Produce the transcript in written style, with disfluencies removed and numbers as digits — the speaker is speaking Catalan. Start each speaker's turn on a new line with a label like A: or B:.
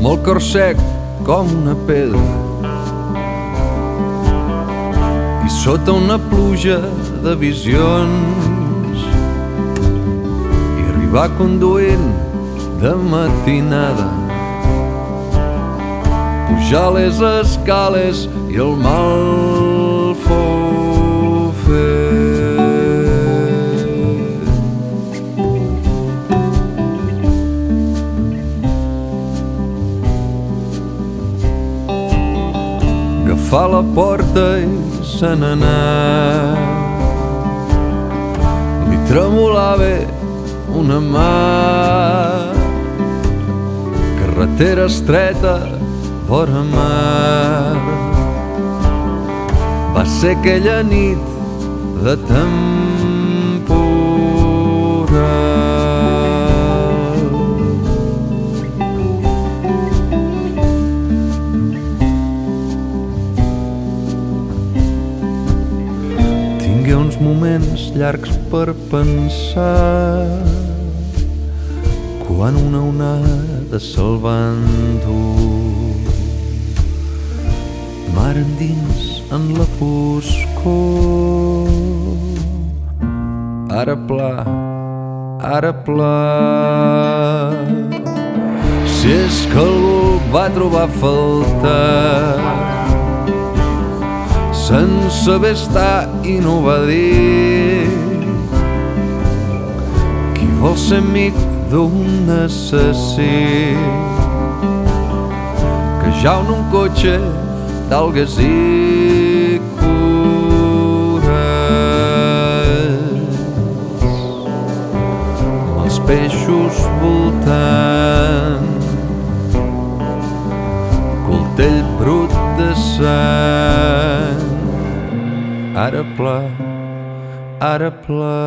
A: el cor sec com una pedra i sota una pluja de visions i arribar conduint de matinada, pujar les escales i el mal fou fet. Agafar la porta i se n'anà, li tremolava una mà. Carretera estreta vora mar, va ser aquella nit de temporal. Tingué uns moments llargs per pensar quan una onada salvant-ho mar endins en la foscor. Ara pla, ara pla. Si és que algú el va trobar a faltar, sense saber estar i no va dir. Qui vol ser amic d'un assassí que ja en un cotxe d'algues i cures, amb els peixos voltant, coltell brut de sang. Ara pla, ara pla.